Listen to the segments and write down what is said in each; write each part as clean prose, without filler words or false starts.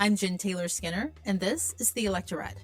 I'm Jen Taylor Skinner, and this is the Electorette.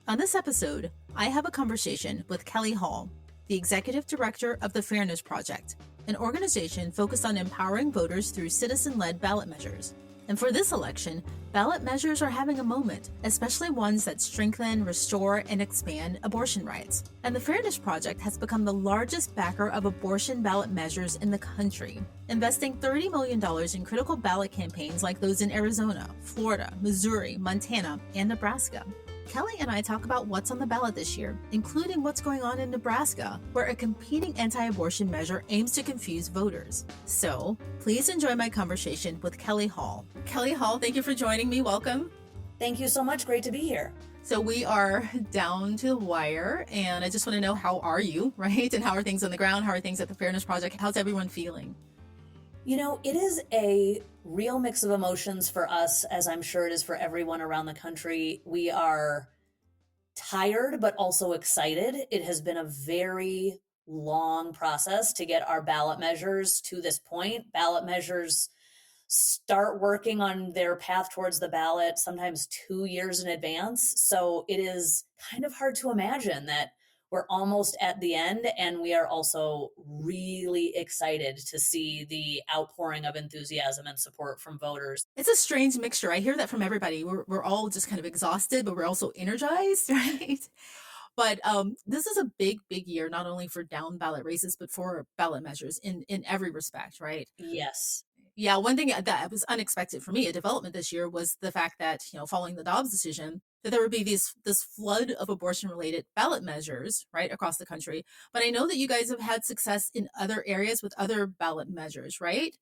On this episode, I have a conversation with Kelly Hall, the Executive Director of the Fairness Project, an organization focused on empowering voters through citizen-led ballot measures. And for this election, ballot measures are having a moment, especially ones that strengthen, restore, and expand abortion rights. And the Fairness Project has become the largest backer of abortion ballot measures in the country, investing $30 million in critical ballot campaigns like those in Arizona, Florida, Missouri, Montana, and Nebraska. Kelly and I talk about what's on the ballot this year, including what's going on in Nebraska, where a competing anti-abortion measure aims to confuse voters. So, please enjoy my conversation with Kelly Hall. Kelly Hall, thank you for joining me. Welcome. Thank you so much. Great to be here. So we are down to the wire, and I just want to know, how are you, right? And how are things on the ground? How are things at the Fairness Project? How's everyone feeling? You know, it is a real mix of emotions for us, as I'm sure it is for everyone around the country. We are tired, but also excited. It has been a very long process to get our ballot measures to this point. Ballot measures start working on their path towards the ballot sometimes 2 years in advance. So it is kind of hard to imagine that we're almost at the end, and we are also really excited to see the outpouring of enthusiasm and support from voters. It's a strange mixture. I hear that from everybody. We're all just kind of exhausted, but we're also energized, right? But this is a big, big year, not only for down ballot races, but for ballot measures in every respect, right? Yes. Yeah, one thing that was unexpected for me, a development this year, was the fact that, following the Dobbs decision, that there would be this flood of abortion-related ballot measures, right, across the country. But I know that you guys have had success in other areas with other ballot measures, right?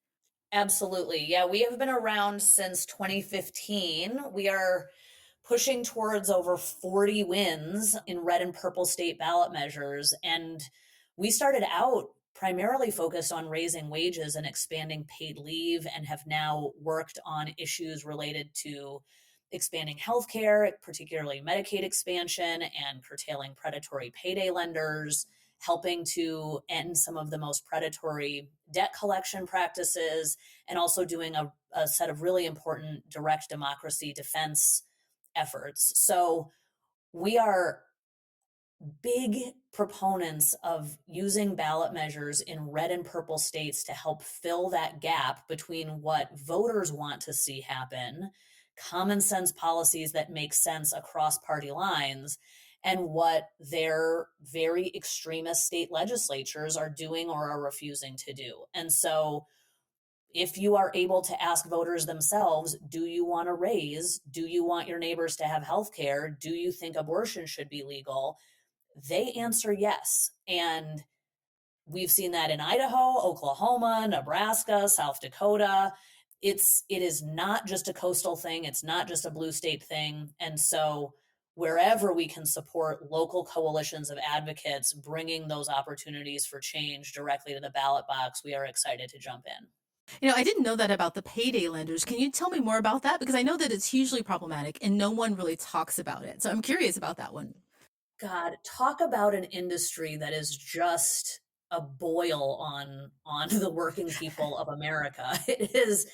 Absolutely. Yeah, we have been around since 2015. We are pushing towards over 40 wins in red and purple state ballot measures. And we started out primarily focused on raising wages and expanding paid leave, and have now worked on issues related to expanding healthcare, particularly Medicaid expansion, and curtailing predatory payday lenders, helping to end some of the most predatory debt collection practices, and also doing a set of really important direct democracy defense efforts. So we are big proponents of using ballot measures in red and purple states to help fill that gap between what voters want to see happen, common sense policies that make sense across party lines, and what their very extremist state legislatures are doing or are refusing to do. And so if you are able to ask voters themselves, do you want to raise? Do you want your neighbors to have health care? Do you think abortion should be legal? They answer yes. And we've seen that in Idaho, Oklahoma, Nebraska, South Dakota. It is not just a coastal thing. It's not just a blue state thing. And so wherever we can support local coalitions of advocates bringing those opportunities for change directly to the ballot box, we are excited to jump in. I didn't know that about the payday lenders. Can you tell me more about that? Because I know that it's hugely problematic and no one really talks about it. So I'm curious about that one. God, talk about an industry that is just a boil on the working people of America. It is,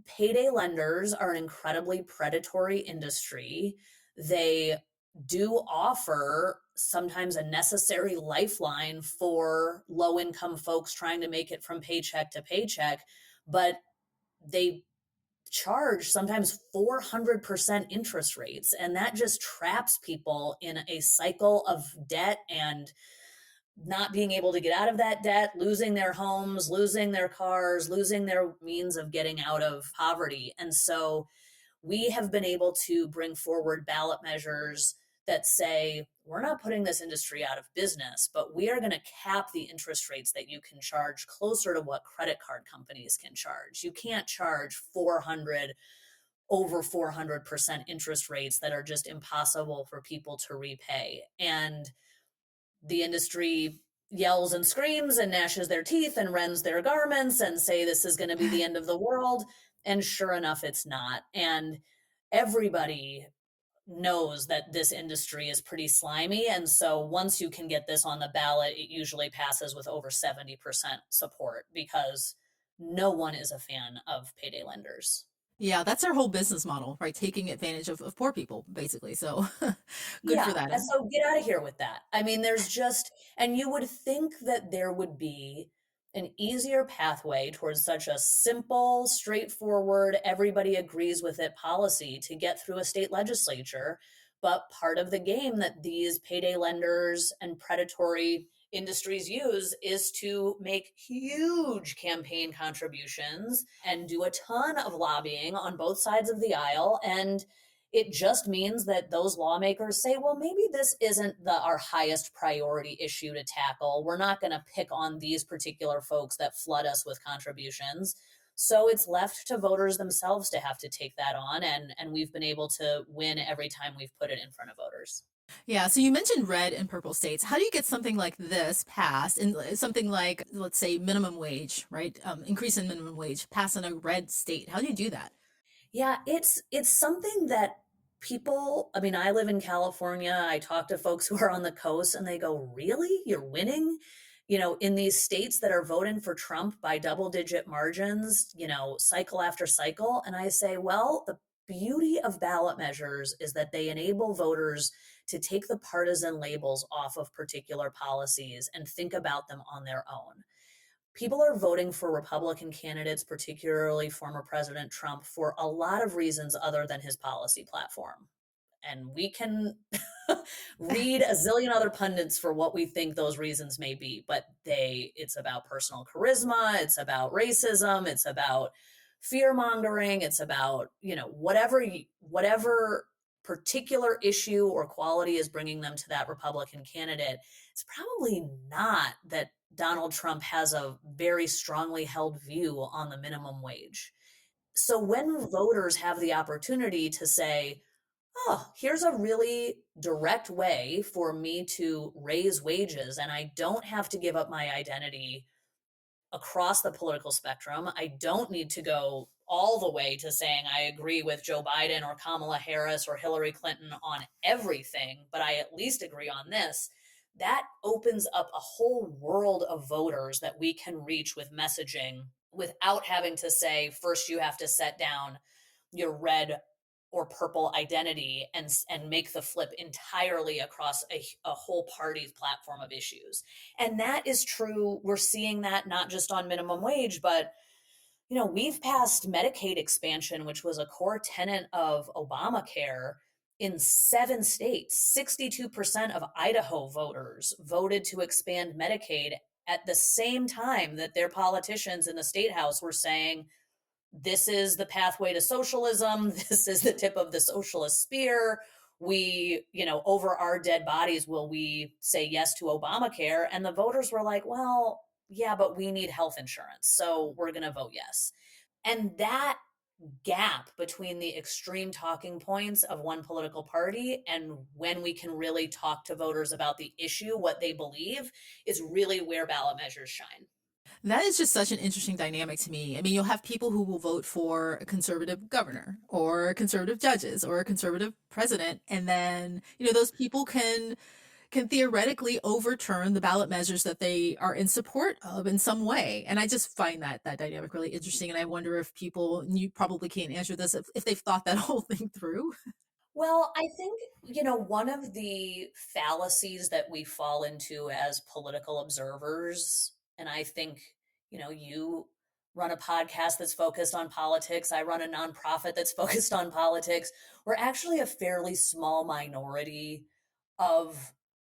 payday lenders are an incredibly predatory industry. They do offer sometimes a necessary lifeline for low income folks trying to make it from paycheck to paycheck, but they charge sometimes 400% interest rates. And that just traps people in a cycle of debt and not being able to get out of that debt, losing their homes, losing their cars, losing their means of getting out of poverty. And so we have been able to bring forward ballot measures that say, we're not putting this industry out of business, but we are going to cap the interest rates that you can charge closer to what credit card companies can charge. You can't charge over 400% interest rates that are just impossible for people to repay. And the industry yells and screams and gnashes their teeth and rends their garments and say this is going to be the end of the world. And sure enough, it's not. And everybody knows that this industry is pretty slimy. And so once you can get this on the ballot, it usually passes with over 70% support because no one is a fan of payday lenders. Yeah, that's our whole business model, right? Taking advantage of poor people, basically. So good for Yeah, that. and so get out of here with that. I mean, there's just, and you would think that there would be an easier pathway towards such a simple, straightforward, everybody agrees with it policy to get through a state legislature. But part of the game that these payday lenders and predatory industries use is to make huge campaign contributions and do a ton of lobbying on both sides of the aisle. And it just means that those lawmakers say, well, maybe this isn't our highest priority issue to tackle. We're not going to pick on these particular folks that flood us with contributions. So it's left to voters themselves to have to take that on. And we've been able to win every time we've put it in front of voters. Yeah, so you mentioned red and purple states. How do you get something like this passed and something like, let's say, minimum wage, right? Increase in minimum wage passed in a red state. How do you do that? Yeah, it's something that people, I mean, I live in California. I talk to folks who are on the coast and they go, "Really? You're winning?" In these states that are voting for Trump by double-digit margins, cycle after cycle. And I say, "Well, the beauty of ballot measures is that they enable voters to take the partisan labels off of particular policies and think about them on their own." People are voting for Republican candidates, particularly former President Trump, for a lot of reasons other than his policy platform. And we can read a zillion other pundits for what we think those reasons may be, but it's about personal charisma, it's about racism, it's about fear mongering, it's about, whatever particular issue or quality is bringing them to that Republican candidate. It's probably not that Donald Trump has a very strongly held view on the minimum wage. So when voters have the opportunity to say, oh, here's a really direct way for me to raise wages, and I don't have to give up my identity across the political spectrum. I don't need to go all the way to saying I agree with Joe Biden or Kamala Harris or Hillary Clinton on everything, but I at least agree on this. That opens up a whole world of voters that we can reach with messaging without having to say, first, you have to set down your red or purple identity and make the flip entirely across a whole party's platform of issues. And that is true. We're seeing that not just on minimum wage, but we've passed Medicaid expansion, which was a core tenet of Obamacare in 7 states. 62% of Idaho voters voted to expand Medicaid at the same time that their politicians in the state house were saying, this is the pathway to socialism. This is the tip of the socialist spear. We, over our dead bodies, will we say yes to Obamacare? And the voters were like, well, yeah, but we need health insurance. So we're going to vote yes. And that gap between the extreme talking points of one political party and when we can really talk to voters about the issue, what they believe, is really where ballot measures shine. That is just such an interesting dynamic to me. I mean, you'll have people who will vote for a conservative governor or conservative judges or a conservative president, and then, those people can theoretically overturn the ballot measures that they are in support of in some way. And I just find that dynamic really interesting. And I wonder if people, and you probably can't answer this, if they've thought that whole thing through. Well, I think, one of the fallacies that we fall into as political observers, and I think, you run a podcast that's focused on politics, I run a nonprofit that's focused on politics. We're actually a fairly small minority of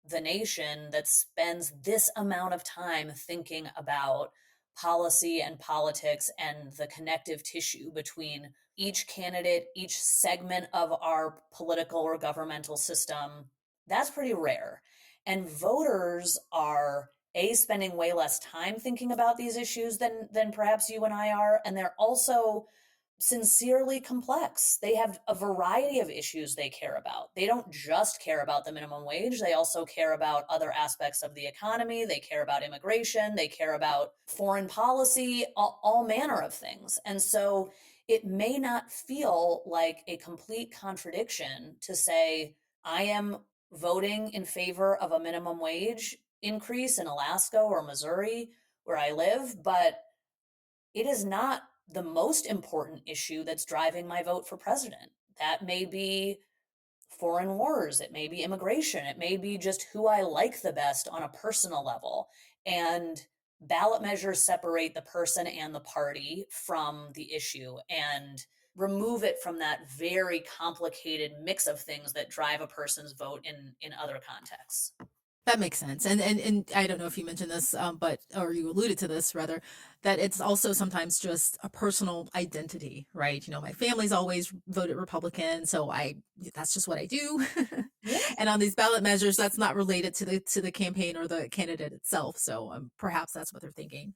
the nation that spends this amount of time thinking about policy and politics and the connective tissue between each candidate, each segment of our political or governmental system. That's pretty rare. And voters are spending way less time thinking about these issues than perhaps you and I are, and they're also sincerely complex. They have a variety of issues they care about. They don't just care about the minimum wage, they also care about other aspects of the economy. They care about immigration, they care about foreign policy, all manner of things. And so it may not feel like a complete contradiction to say, I am voting in favor of a minimum wage increase in Alaska or Missouri, where I live, but it is not the most important issue that's driving my vote for president. That may be foreign wars, it may be immigration, it may be just who I like the best on a personal level. And ballot measures separate the person and the party from the issue and remove it from that very complicated mix of things that drive a person's vote in other contexts. That makes sense. And I don't know if you mentioned this, but or you alluded to this rather, that it's also sometimes just a personal identity, right? You know, my family's always voted Republican, so I that's just what I do. Yeah. And on these ballot measures, that's not related to the campaign or the candidate itself. So perhaps that's what they're thinking.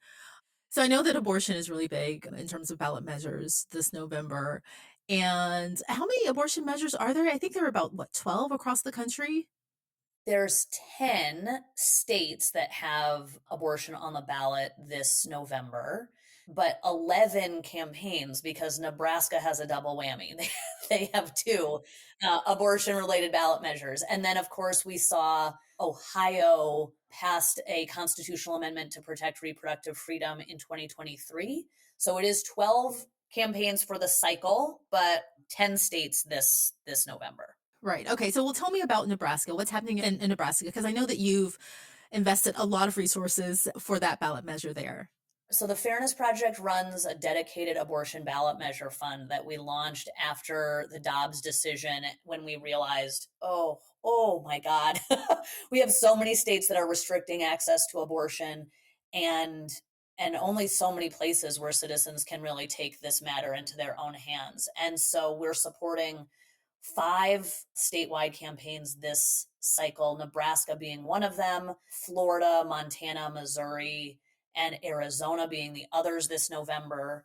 So I know that abortion is really big in terms of ballot measures this November. And how many abortion measures are there? I think there are about what, 12 across the country? There's 10 states that have abortion on the ballot this November, but 11 campaigns because Nebraska has a double whammy. They have two abortion related ballot measures. And then, of course, we saw Ohio passed a constitutional amendment to protect reproductive freedom in 2023. So it is 12 campaigns for the cycle, but 10 states this November. Right. Okay. So, well, tell me about Nebraska. What's happening in Nebraska? Because I know that you've invested a lot of resources for that ballot measure there. So the Fairness Project runs a dedicated abortion ballot measure fund that we launched after the Dobbs decision when we realized, oh my God, we have so many states that are restricting access to abortion and only so many places where citizens can really take this matter into their own hands. And so we're supporting 5 statewide campaigns this cycle, Nebraska being one of them, Florida, Montana, Missouri, and Arizona being the others this November.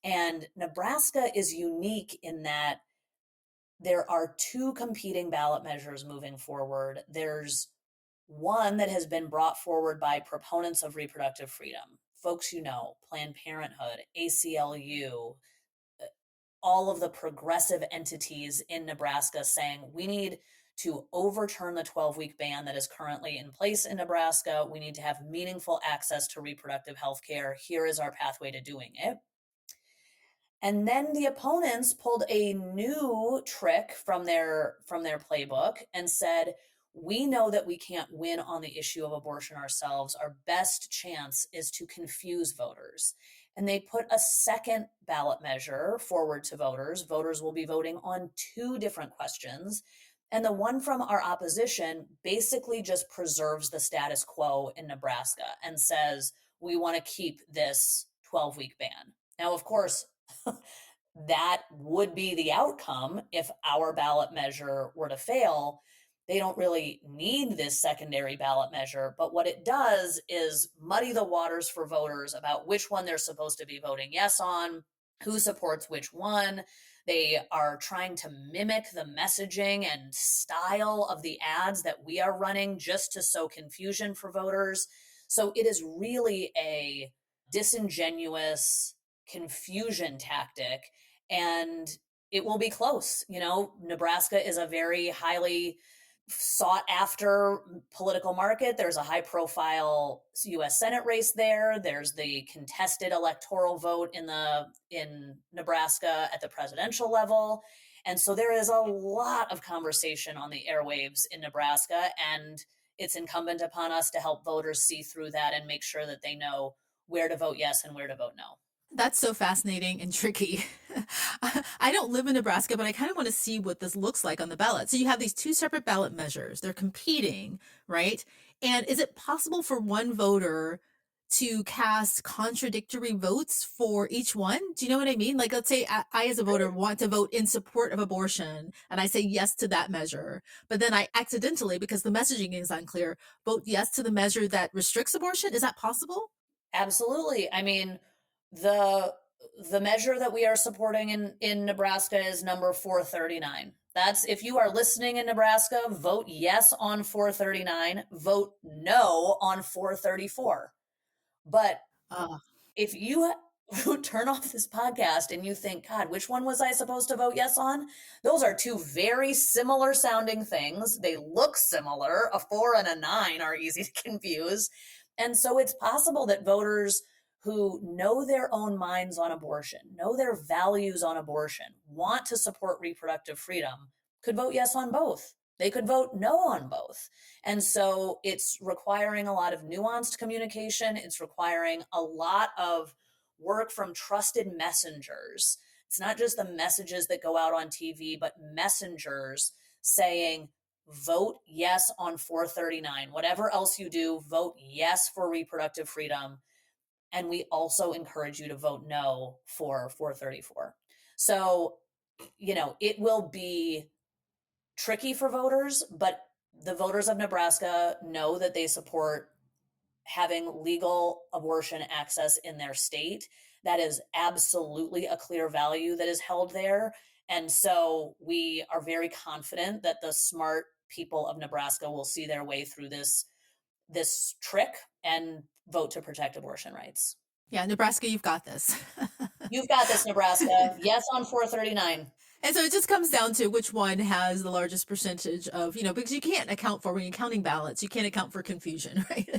And Nebraska is unique in that there are 2 competing ballot measures moving forward. There's one that has been brought forward by proponents of reproductive freedom, folks you know, Planned Parenthood, ACLU, all of the progressive entities in Nebraska saying we need to overturn the 12-week ban that is currently in place in Nebraska. We need to have meaningful access to reproductive health care. Here is our pathway to doing it. And then the opponents pulled a new trick from their playbook and said, we know that we can't win on the issue of abortion ourselves. Our best chance is to confuse voters. And they put a second ballot measure forward to voters. Voters will be voting on 2 different questions. And the one from our opposition basically just preserves the status quo in Nebraska and says, we want to keep this 12-week ban. Now, of course, that would be the outcome if our ballot measure were to fail. They don't really need this secondary ballot measure, but what it does is muddy the waters for voters about which one they're supposed to be voting yes on, who supports which one. They are trying to mimic the messaging and style of the ads that we are running just to sow confusion for voters. So it is really a disingenuous confusion tactic, and it will be close. You know, Nebraska is a very highly sought after political market. There's a high profile US Senate race there. There's the contested electoral vote in Nebraska at the presidential level. And so there is a lot of conversation on the airwaves in Nebraska, and it's incumbent upon us to help voters see through that and make sure that they know where to vote yes and where to vote no. That's so fascinating and tricky. I don't live in Nebraska, but I kind of want to see what this looks like on the ballot. So you have these 2 separate ballot measures. They're competing, right? And is it possible for one voter to cast contradictory votes for each one? Do you know what I mean? Like, let's say I as a voter want to vote in support of abortion, and I say yes to that measure, but then I accidentally, because the messaging is unclear, vote yes to the measure that restricts abortion. Is that possible? Absolutely. I mean, the measure that we are supporting in Nebraska is number 439. That's, if you are listening in Nebraska, vote yes on 439, vote no on 434. But Uh, if you turn off this podcast and you think, God, which one was I supposed to vote yes on? Those are 2 very similar sounding things. They look similar. A 4 and a 9 are easy to confuse. And so it's possible that voters who know their own minds on abortion, know their values on abortion, want to support reproductive freedom, could vote yes on both. They could vote no on both. And so it's requiring a lot of nuanced communication. It's requiring a lot of work from trusted messengers. It's not just the messages that go out on TV, but messengers saying, vote yes on 439. Whatever else you do, vote yes for reproductive freedom. And we also encourage you to vote no for 434. So, it will be tricky for voters, but the voters of Nebraska know that they support having legal abortion access in their state. That is absolutely a clear value that is held there. And so we are very confident that the smart people of Nebraska will see their way through this trick and vote to protect abortion rights. Yeah, Nebraska, you've got this. You've got this, Nebraska. Yes on 439. And so it just comes down to which one has the largest percentage of, because you can't account for, when you're counting ballots, you can't account for confusion, right?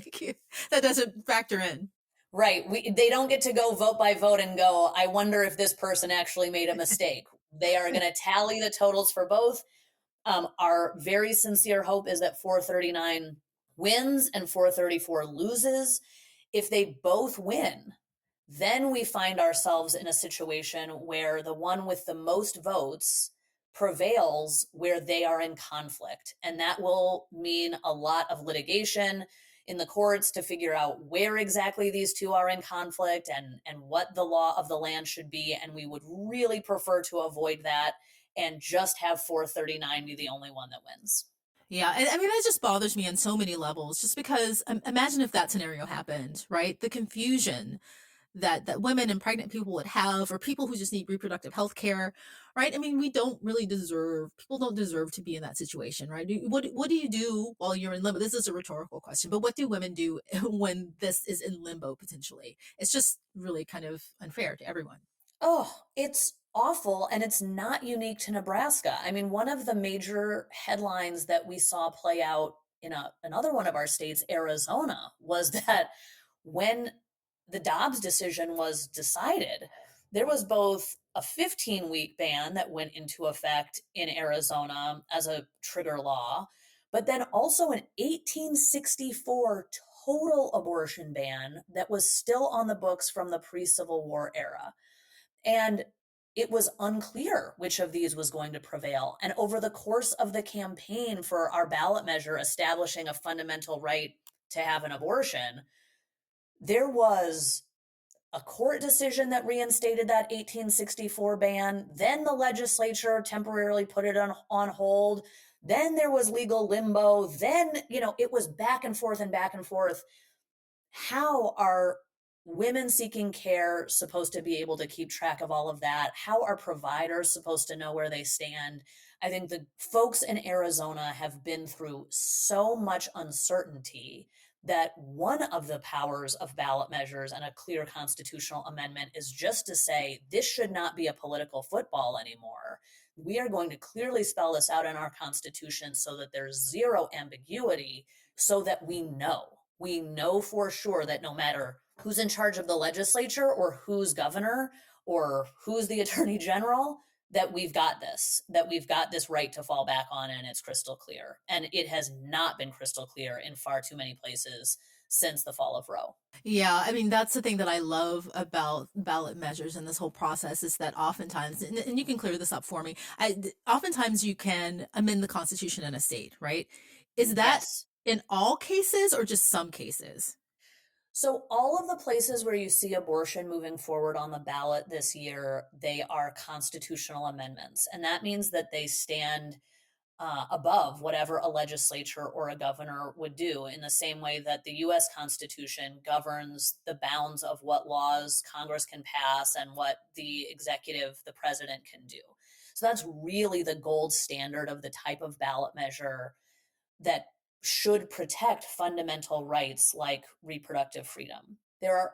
That doesn't factor in. Right. They don't get to go vote by vote and go, I wonder if this person actually made a mistake. They are going to tally the totals for both. Our very sincere hope is that 439 wins and 434 loses. If they both win, then we find ourselves in a situation where the one with the most votes prevails where they are in conflict. And that will mean a lot of litigation in the courts to figure out where exactly these two are in conflict and what the law of the land should be. And we would really prefer to avoid that and just have 439 be the only one that wins. Yeah, and I mean, that just bothers me on so many levels, just because imagine if that scenario happened, right? The confusion that women and pregnant people would have, or people who just need reproductive health care, right? I mean, people don't deserve to be in that situation, right? What do you do while you're in limbo? This is a rhetorical question, but what do women do when this is in limbo potentially? It's just really kind of unfair to everyone. Oh, it's awful. And it's not unique to Nebraska. I mean, one of the major headlines that we saw play out in another one of our states, Arizona, was that when the Dobbs decision was decided, there was both a 15-week ban that went into effect in Arizona as a trigger law, but then also an 1864 total abortion ban that was still on the books from the pre-Civil War era. And it was unclear which of these was going to prevail. And over the course of the campaign for our ballot measure establishing a fundamental right to have an abortion, there was a court decision that reinstated that 1864 ban. Then the legislature temporarily put it on hold. Then there was legal limbo. Then, it was back and forth and back and forth. How are women seeking care supposed to be able to keep track of all of that? How are providers supposed to know where they stand? I think the folks in Arizona have been through so much uncertainty that one of the powers of ballot measures and a clear constitutional amendment is just to say this should not be a political football anymore. We are going to clearly spell this out in our Constitution so that there's zero ambiguity, so that we know for sure that no matter who's in charge of the legislature or who's governor or who's the attorney general, that we've got this right to fall back on, and it's crystal clear. And it has not been crystal clear in far too many places since the fall of Roe. Yeah, I mean, that's the thing that I love about ballot measures and this whole process is that oftentimes, and you can clear this up for me, oftentimes you can amend the Constitution in a state, right? Is that Yes. in all cases or just some cases? So all of the places where you see abortion moving forward on the ballot this year, they are constitutional amendments. And that means that they stand above whatever a legislature or a governor would do, in the same way that the US Constitution governs the bounds of what laws Congress can pass and what the executive, the president, can do. So that's really the gold standard of the type of ballot measure that should protect fundamental rights like reproductive freedom. There are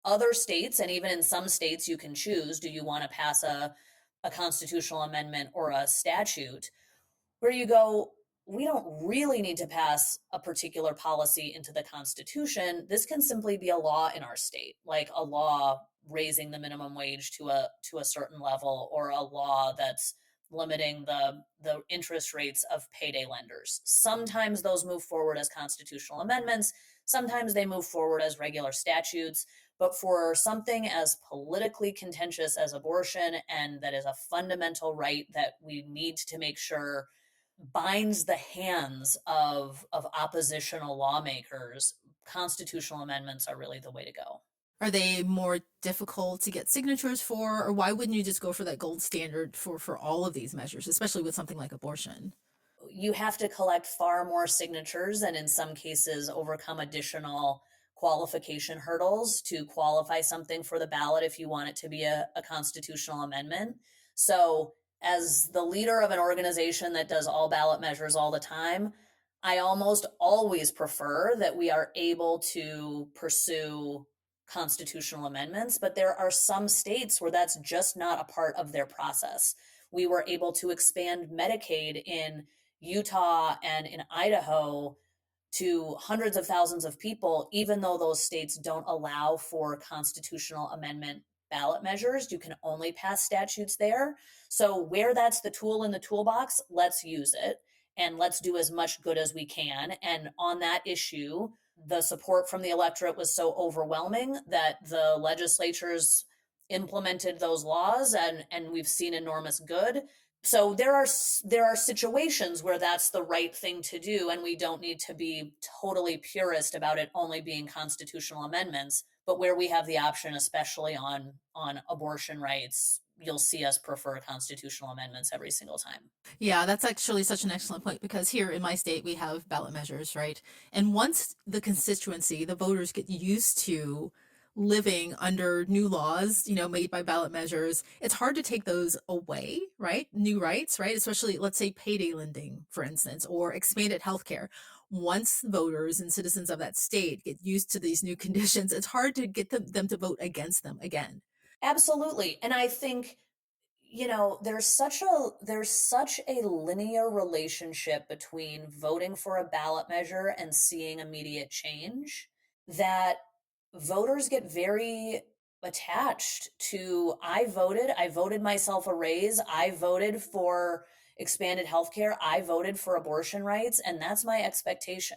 other states, and even in some states, you can choose, do you want to pass a constitutional amendment or a statute, where you go, we don't really need to pass a particular policy into the Constitution. This can simply be a law in our state, like a law raising the minimum wage to a certain level, or a law that's limiting the interest rates of payday lenders. Sometimes those move forward as constitutional amendments, sometimes they move forward as regular statutes. But for something as politically contentious as abortion, and that is a fundamental right that we need to make sure binds the hands of oppositional lawmakers, constitutional amendments are really the way to go. Are they more difficult to get signatures for, or why wouldn't you just go for that gold standard for all of these measures, especially with something like abortion? You have to collect far more signatures and in some cases overcome additional qualification hurdles to qualify something for the ballot if you want it to be a constitutional amendment. So, as the leader of an organization that does all ballot measures all the time, I almost always prefer that we are able to pursue constitutional amendments, but there are some states where that's just not a part of their process. We were able to expand Medicaid in Utah and in Idaho to hundreds of thousands of people, even though those states don't allow for constitutional amendment ballot measures. You can only pass statutes there. So, where that's the tool in the toolbox, let's use it and let's do as much good as we can. And on that issue, the support from the electorate was so overwhelming that the legislatures implemented those laws, and we've seen enormous good. So there are situations where that's the right thing to do, and we don't need to be totally purist about it only being constitutional amendments. But where we have the option, especially on abortion rights, you'll see us prefer constitutional amendments every single time. Yeah, that's actually such an excellent point because here in my state we have ballot measures, right? And once the constituency, the voters get used to living under new laws, made by ballot measures, it's hard to take those away, right? New rights, right? Especially, let's say, payday lending, for instance, or expanded healthcare. Once voters and citizens of that state get used to these new conditions, it's hard to get them to vote against them again. Absolutely. And I think, there's such a linear relationship between voting for a ballot measure and seeing immediate change that voters get very attached to. I voted myself a raise, I voted for expanded healthcare, I voted for abortion rights, and that's my expectation.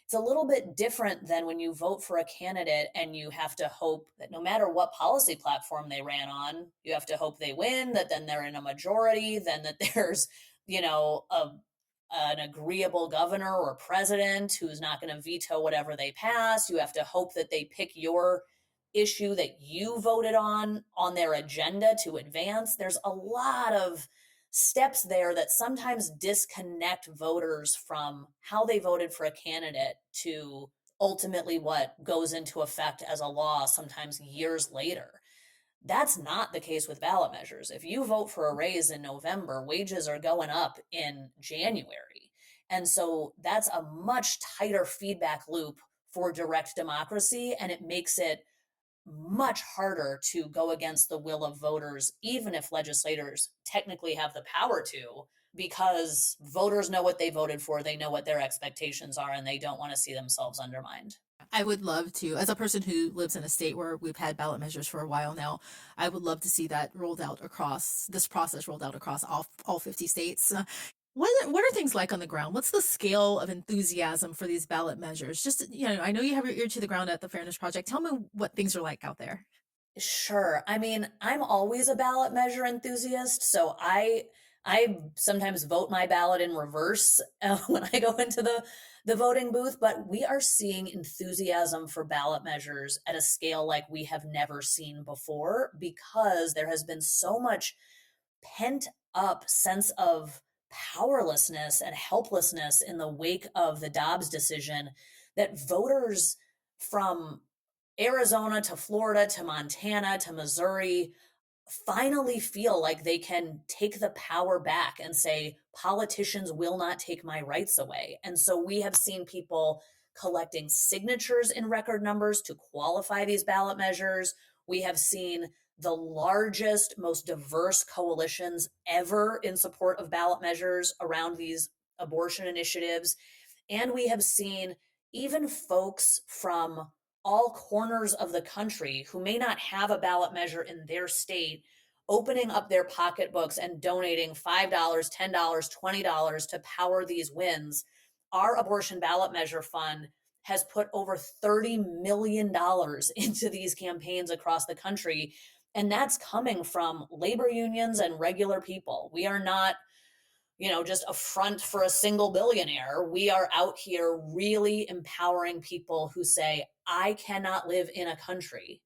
It's a little bit different than when you vote for a candidate and you have to hope that no matter what policy platform they ran on, you have to hope they win, that then they're in a majority, then that there's, an agreeable governor or president who's not going to veto whatever they pass. You have to hope that they pick your issue that you voted on their agenda to advance. There's a lot of steps there that sometimes disconnect voters from how they voted for a candidate to ultimately what goes into effect as a law sometimes years later. That's not the case with ballot measures. If you vote for a raise in November, wages are going up in January. And so that's a much tighter feedback loop for direct democracy, and it makes it much harder to go against the will of voters, even if legislators technically have the power to, because voters know what they voted for, they know what their expectations are, and they don't want to see themselves undermined. I would love to, as a person who lives in a state where we've had ballot measures for a while now, I would love to see that rolled out across this process rolled out across all 50 states. What are things like on the ground? What's the scale of enthusiasm for these ballot measures? Just, I know you have your ear to the ground at the Fairness Project. Tell me what things are like out there. Sure. I mean, I'm always a ballot measure enthusiast, so I sometimes vote my ballot in reverse when I go into the voting booth, but we are seeing enthusiasm for ballot measures at a scale like we have never seen before, because there has been so much pent up sense of powerlessness and helplessness in the wake of the Dobbs decision, that voters from Arizona to Florida to Montana to Missouri finally feel like they can take the power back and say, politicians will not take my rights away. And so we have seen people collecting signatures in record numbers to qualify these ballot measures. We have seen the largest, most diverse coalitions ever in support of ballot measures around these abortion initiatives. And we have seen even folks from all corners of the country who may not have a ballot measure in their state opening up their pocketbooks and donating $5, $10, $20 to power these wins. Our abortion ballot measure fund has put over $30 million into these campaigns across the country. And that's coming from labor unions and regular people. We are not, just a front for a single billionaire. We are out here really empowering people who say, I cannot live in a country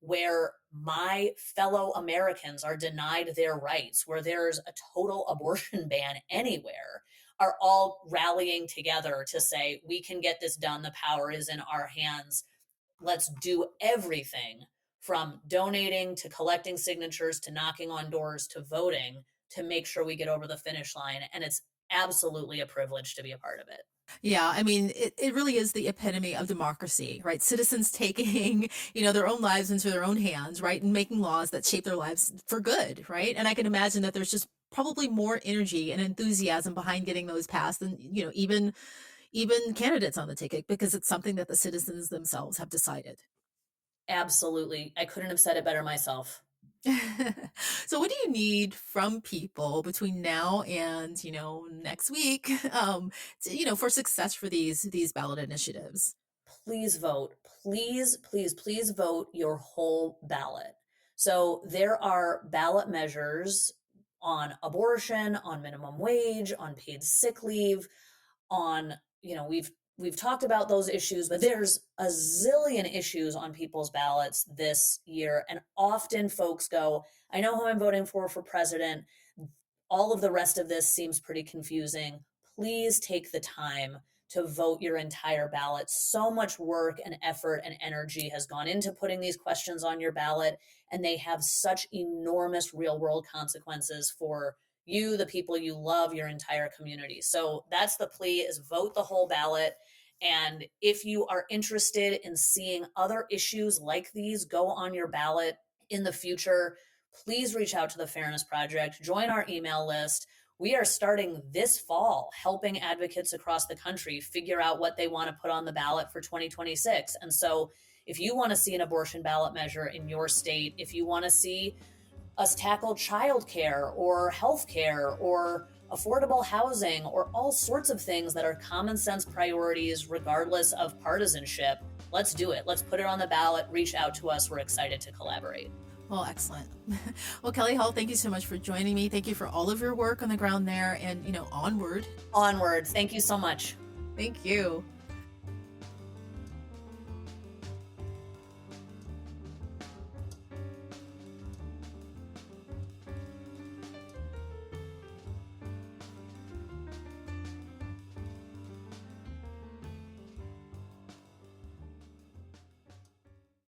where my fellow Americans are denied their rights, where there's a total abortion ban anywhere, are all rallying together to say, we can get this done. The power is in our hands. Let's do everything from donating to collecting signatures to knocking on doors to voting to make sure we get over the finish line. And it's absolutely a privilege to be a part of it. Yeah, I mean, it really is the epitome of democracy, right? Citizens taking, their own lives into their own hands, right? And making laws that shape their lives for good, right? And I can imagine that there's just probably more energy and enthusiasm behind getting those passed than, even candidates on the ticket, because it's something that the citizens themselves have decided. Absolutely. I couldn't have said it better myself. So what do you need from people between now and, next week, for success for these ballot initiatives? Please vote. Please, please, please vote your whole ballot. So there are ballot measures on abortion, on minimum wage, on paid sick leave, on, we've talked about those issues, but there's a zillion issues on people's ballots this year. And often folks go, I know who I'm voting for president. All of the rest of this seems pretty confusing. Please take the time to vote your entire ballot. So much work and effort and energy has gone into putting these questions on your ballot, and they have such enormous real world consequences for you, the people you love, your entire community. So that's the plea, is vote the whole ballot. And if you are interested in seeing other issues like these go on your ballot in the future, please reach out to the Fairness Project, join our email list. We are starting this fall helping advocates across the country figure out what they want to put on the ballot for 2026. And so if you want to see an abortion ballot measure in your state, if you want to see us tackle childcare or healthcare or affordable housing or all sorts of things that are common sense priorities regardless of partisanship, let's do it. Let's put it on the ballot. Reach out to us. We're excited to collaborate. Well, excellent. Well, Kelly Hall, thank you so much for joining me. Thank you for all of your work on the ground there, and, onward. Onward. Thank you so much. Thank you.